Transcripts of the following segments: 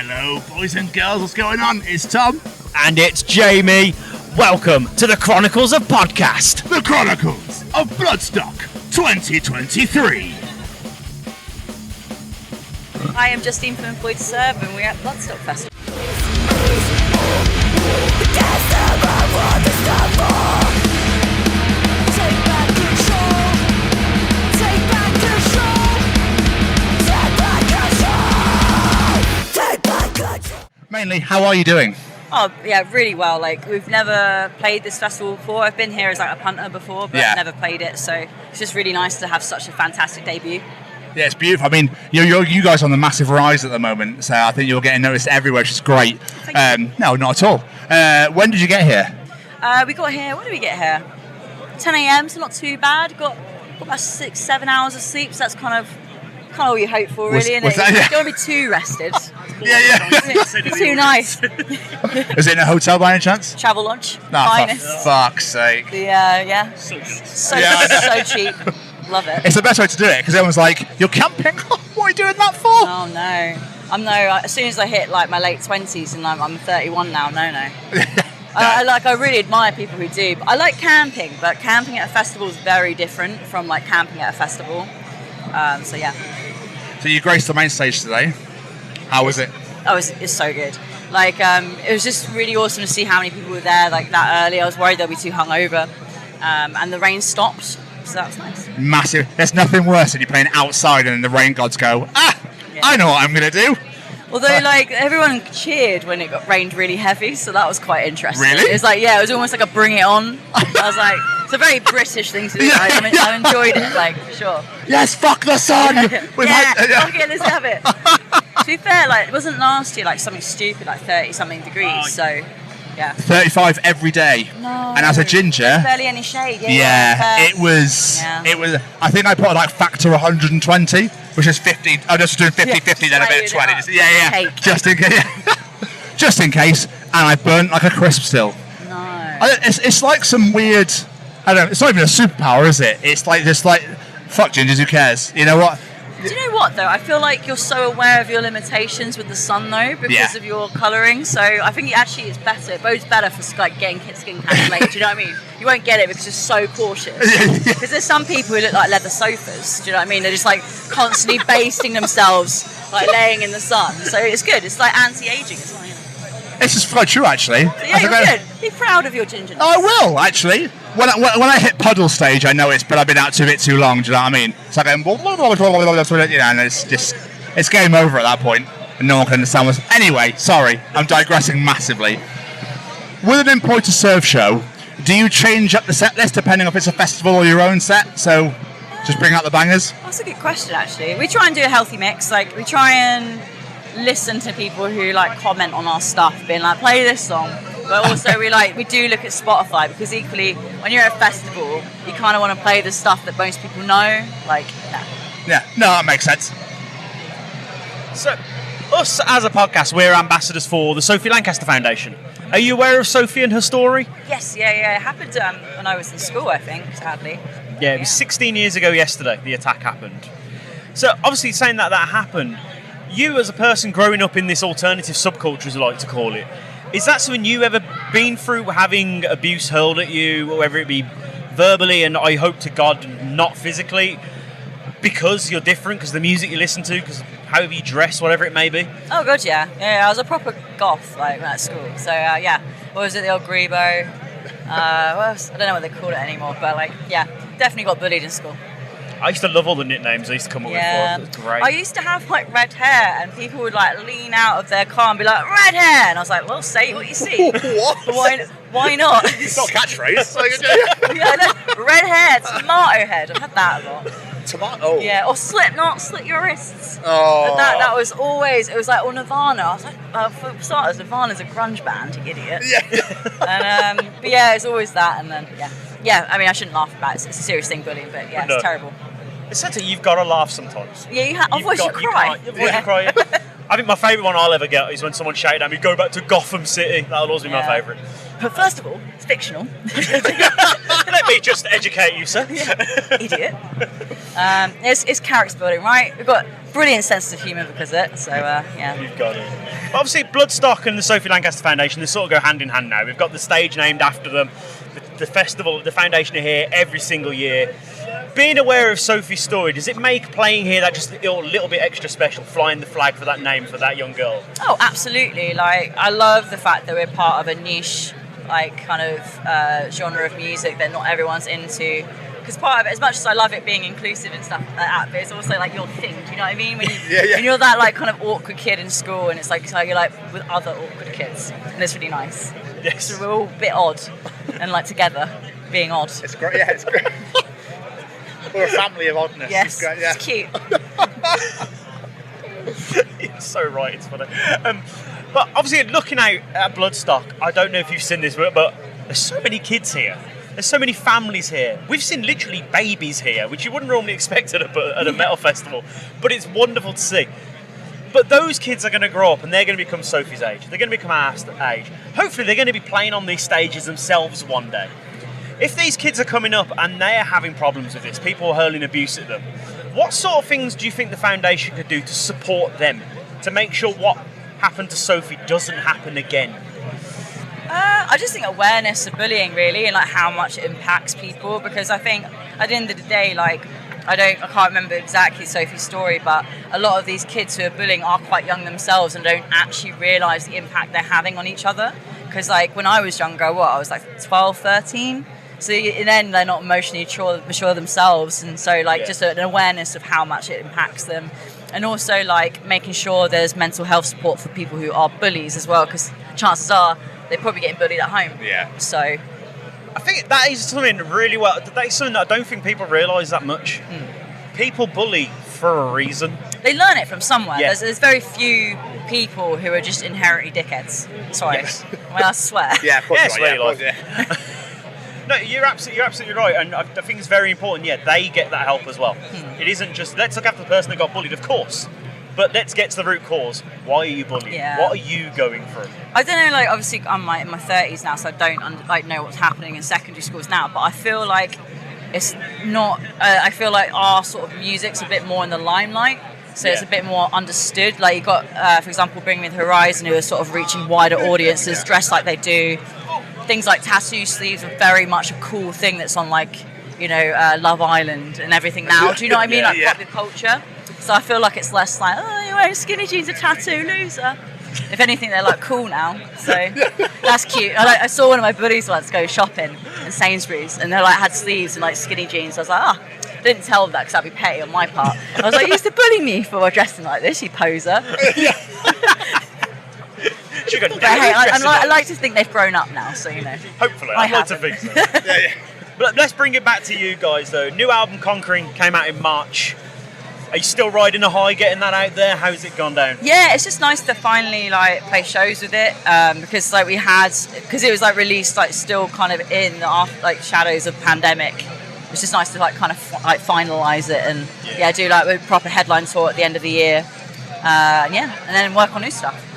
Hello, boys and girls, what's going on? It's Tom. And it's Jamie. Welcome to the Chronicles of Podcast. The Chronicles of Bloodstock 2023. I am Justine from Employed to Serve, and we're at Bloodstock Festival. Mainly, how are you doing? Oh, yeah, really well. Like, we've never played this festival before. I've been here as like a punter before, but never played it, so it's just really nice to have such a fantastic debut. Yeah, it's beautiful. I mean, you guys are on the massive rise at the moment, so I think you're getting noticed everywhere, which is great. No, not at all. When did you get here? We got here, when did we get here? 10 a.m, so not too bad. Got about 6-7 hours of sleep, so that's kind of all you hope for, really. You don't want to be too rested. It's too nice. Is it in a hotel by any chance? Travel lunch. Finest. For fuck's sake. Yeah. So nice, so cheap. Love it. It's the best way to do it, because everyone's like, you're camping? What are you doing that for? Oh, no. As soon as I hit like my late 20s, and I'm 31 now, no. I really admire people who do. I like camping, but camping at a festival is very different from like camping at a festival. So yeah. So you graced the main stage today. How was it? Oh, it's so good. Like, it was just really awesome to see how many people were there like that early. I was worried they'll be too hungover, and the rain stopped, so that was nice. Massive. There's nothing worse than you're playing outside and the rain gods go, I know what I'm gonna do. Although, like, everyone cheered when it rained really heavy, so that was quite interesting. Really? It was like, it was almost like a bring it on. I was like, it's a very British thing to do. I enjoyed it, like, for sure. Yes, fuck the sun! Fuck it, let's have it. To be fair, like, it wasn't last year, like, something stupid, like 30-something degrees, so, yeah. 35 every day. No. And as a ginger... Barely any shade, it was... I think I put, like, factor 120, which is 50... I'm just doing 50-50, then a bit of 20. Yeah. Just in case. And I burnt like a crisp still. No. It's like some weird... I don't know, it's not even a superpower, is it? It's like just like... Fuck gingers, who cares? You know what? Do you know what, though? I feel like you're so aware of your limitations with the sun, though, because of your colouring. So I think it's better. It bodes better for like getting skin cancer later. Do you know what I mean? You won't get it because you're so cautious. Because there's some people who look like leather sofas. Do you know what I mean? They're just like constantly basting themselves, like laying in the sun. So it's good. It's like anti-aging as well. You know? This is quite true, actually. So yeah, you're good. Be proud of your gingerness. I will, actually. When I hit puddle stage, I know but I've been out a bit too long. Do you know what I mean? It's like and it's game over at that point, and no one can understand what's... Anyway, sorry, I'm digressing massively. With an Employed to Serve show, do you change up the set list depending if it's a festival or your own set? So just bring out the bangers. That's a good question, actually. We try and do a healthy mix. Like, we try and listen to people who like comment on our stuff, being like, play this song. But also we do look at Spotify, because equally when you're at a festival you kind of want to play the stuff that most people know. No, that makes sense. So us as a podcast, we're ambassadors for the Sophie Lancaster Foundation. Are you aware of Sophie and her story? Yes, it happened when I was in school, I think, sadly. It was 16 years ago yesterday the attack happened. So obviously saying that happened, you as a person growing up in this alternative subculture, as I like to call it, is that something you ever been through, having abuse hurled at you, or whether it be verbally and I hope to God not physically, because you're different, because the music you listen to, because however you dress, whatever it may be? Oh god, yeah, I was a proper goth at school. So what was it, the old Grebo? What else? I don't know what they call it anymore, but definitely got bullied in school. I used to love all the nicknames I used to come up with. It was great. I used to have red hair, and people would lean out of their car and be like, red hair, and I was like, well, say what you see. What? Why not? It's not a catchphrase. Red hair, tomato head. I've had that a lot. Tomato? Yeah, or Slipknot, slit your wrists. Oh. That was always, it was like, Nirvana. I was like, for starters, Nirvana's a grunge band, you idiot. Yeah. But it's always that, and then, I mean, I shouldn't laugh about it. It's a serious thing, bullying, but it's terrible. It's sad that you've got to laugh sometimes. Yeah, otherwise you cry. You cry. I think my favourite one I'll ever get is when someone shouted at me, go back to Gotham City. That'll always be my favourite. But first of all, it's fictional. Let me just educate you, sir. Idiot. It's character building, right? We've got brilliant sense of humour because of it. So yeah. You've got it. But obviously, Bloodstock and the Sophie Lancaster Foundation, they sort of go hand in hand now. We've got the stage named after them. The festival, the foundation are here every single year. Being aware of Sophie's story, does it make playing here that just a little bit extra special, flying the flag for that name for that young girl? Oh, absolutely. Like, I love the fact that we're part of a niche, like, kind of genre of music that not everyone's into. Because part of it, as much as I love it being inclusive and stuff like that, but it's also like your thing. Do you know what I mean? When when you're that like kind of awkward kid in school, and it's like so you're like with other awkward kids, and it's really nice. Yes. So we're all a bit odd, and like together, being odd. It's great. Yeah, it's great. We're a family of oddness. Yes, it's great. Yeah. It's cute. You're so right. It's funny. But obviously, looking out at Bloodstock, I don't know if you've seen this, but there's so many kids here. There's so many families here. We've seen literally babies here, which you wouldn't normally expect at a metal festival. But it's wonderful to see. But those kids are going to grow up and they're going to become Sophie's age. They're going to become our age. Hopefully they're going to be playing on these stages themselves one day. If these kids are coming up and they're having problems with this, people are hurling abuse at them, what sort of things do you think the foundation could do to support them, to make sure what happened to Sophie doesn't happen again? I just think awareness of bullying really, and like how much it impacts people, because I think at the end of the day, like I can't remember exactly Sophie's story, but a lot of these kids who are bullying are quite young themselves and don't actually realise the impact they're having on each other. Because like when I was younger, I was like 12, 13, so then they're not emotionally mature themselves, and so like just an awareness of how much it impacts them. And also like making sure there's mental health support for people who are bullies as well, because chances are they're probably getting bullied at home. Yeah. So I think that is something really well. That is something that I don't think people realise that much. People bully for a reason. They learn it from somewhere. Yeah. There's very few people who are just inherently dickheads. Sorry, I swear. Yeah, of course. Yes, Right, really, yeah. No, you're absolutely right, and I think it's very important. Yeah, they get that help as well. It isn't just let's look after the person that got bullied, of course, but let's get to the root cause. Why are you bullying? Yeah. What are you going through? I don't know. Like, obviously, I'm like in my 30s now, so I don't know what's happening in secondary schools now. But I feel like it's not. I feel like our sort of music's a bit more in the limelight. So it's a bit more understood. Like you've got, for example, Bring Me the Horizon, who are sort of reaching wider audiences, dressed like they do. Things like tattoo sleeves are very much a cool thing that's on like, Love Island and everything now. Do you know what I mean? Like popular culture. So I feel like it's less like, oh, you're wearing skinny jeans, a tattoo, loser. If anything, they're like cool now. So that's cute. I saw one of my buddies once go shopping in Sainsbury's, and they like had sleeves and like skinny jeans. I was like, I didn't tell them that because that'd be petty on my part. I was like, you used to bully me for dressing like this, you poser. But hey, I like to think they've grown up now, so Hopefully, I'd like to think so. But let's bring it back to you guys though. New album Conquering came out in March. Are you still riding a high getting that out there? How's it gone down? Yeah, it's just nice to finally like play shows with it, because like because it was like released like still kind of in the shadows of pandemic. It's just nice to like kind of finalise it and do like a proper headline tour at the end of the year, and then work on new stuff.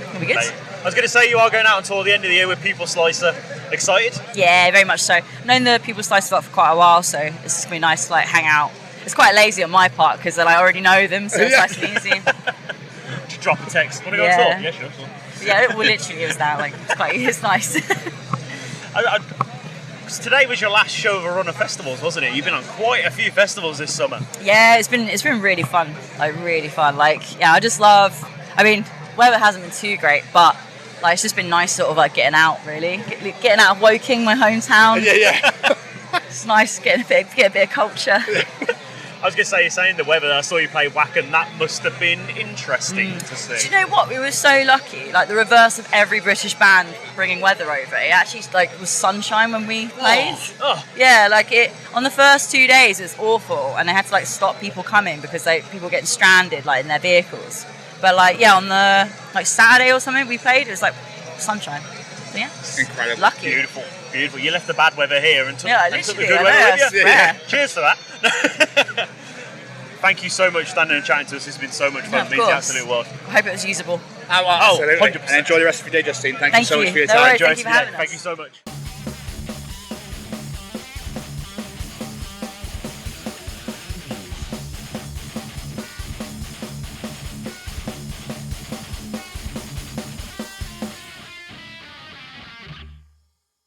It'll be good. I was going to say you are going out on tour at the end of the year with Pupil Slicer. Excited? Yeah, very much so. I've known the Pupil Slicer for quite a while, so it's just going to be nice to like hang out. It's quite lazy on my part because I already know them, so it's nice and easy. Just drop a text. Want to go on tour? Yeah, sure. Yeah, well, literally it was that. Like, it's nice. Because today was your last show of a run of festivals, wasn't it? You've been on quite a few festivals this summer. Yeah, it's been really fun. Like really fun. Like I just love. I mean, weather hasn't been too great, but like it's just been nice, sort of like getting out. Really, getting out of Woking, my hometown. Yeah. It's nice getting get a bit of culture. I was going to say, you're saying the weather. I saw you play Whack, and that must have been interesting to see. Do you know what? We were so lucky. Like the reverse of every British band bringing weather over. It actually was sunshine when we played. Oh. Yeah, like it on the first 2 days it was awful, and they had to like stop people coming because people were getting stranded like in their vehicles. But on the Saturday or something we played, it was like sunshine. So yeah, incredible, lucky, beautiful. You left the bad weather here and took the good I weather with you. Yeah. Cheers for that. Thank you so much for standing and chatting to us. It's been so much fun. It means the absolute world. I hope it was usable. Absolutely. 100%. And enjoy the rest of your day, Justine. Thank you so much for your No time. worries, thank you for having us. Thank you so much.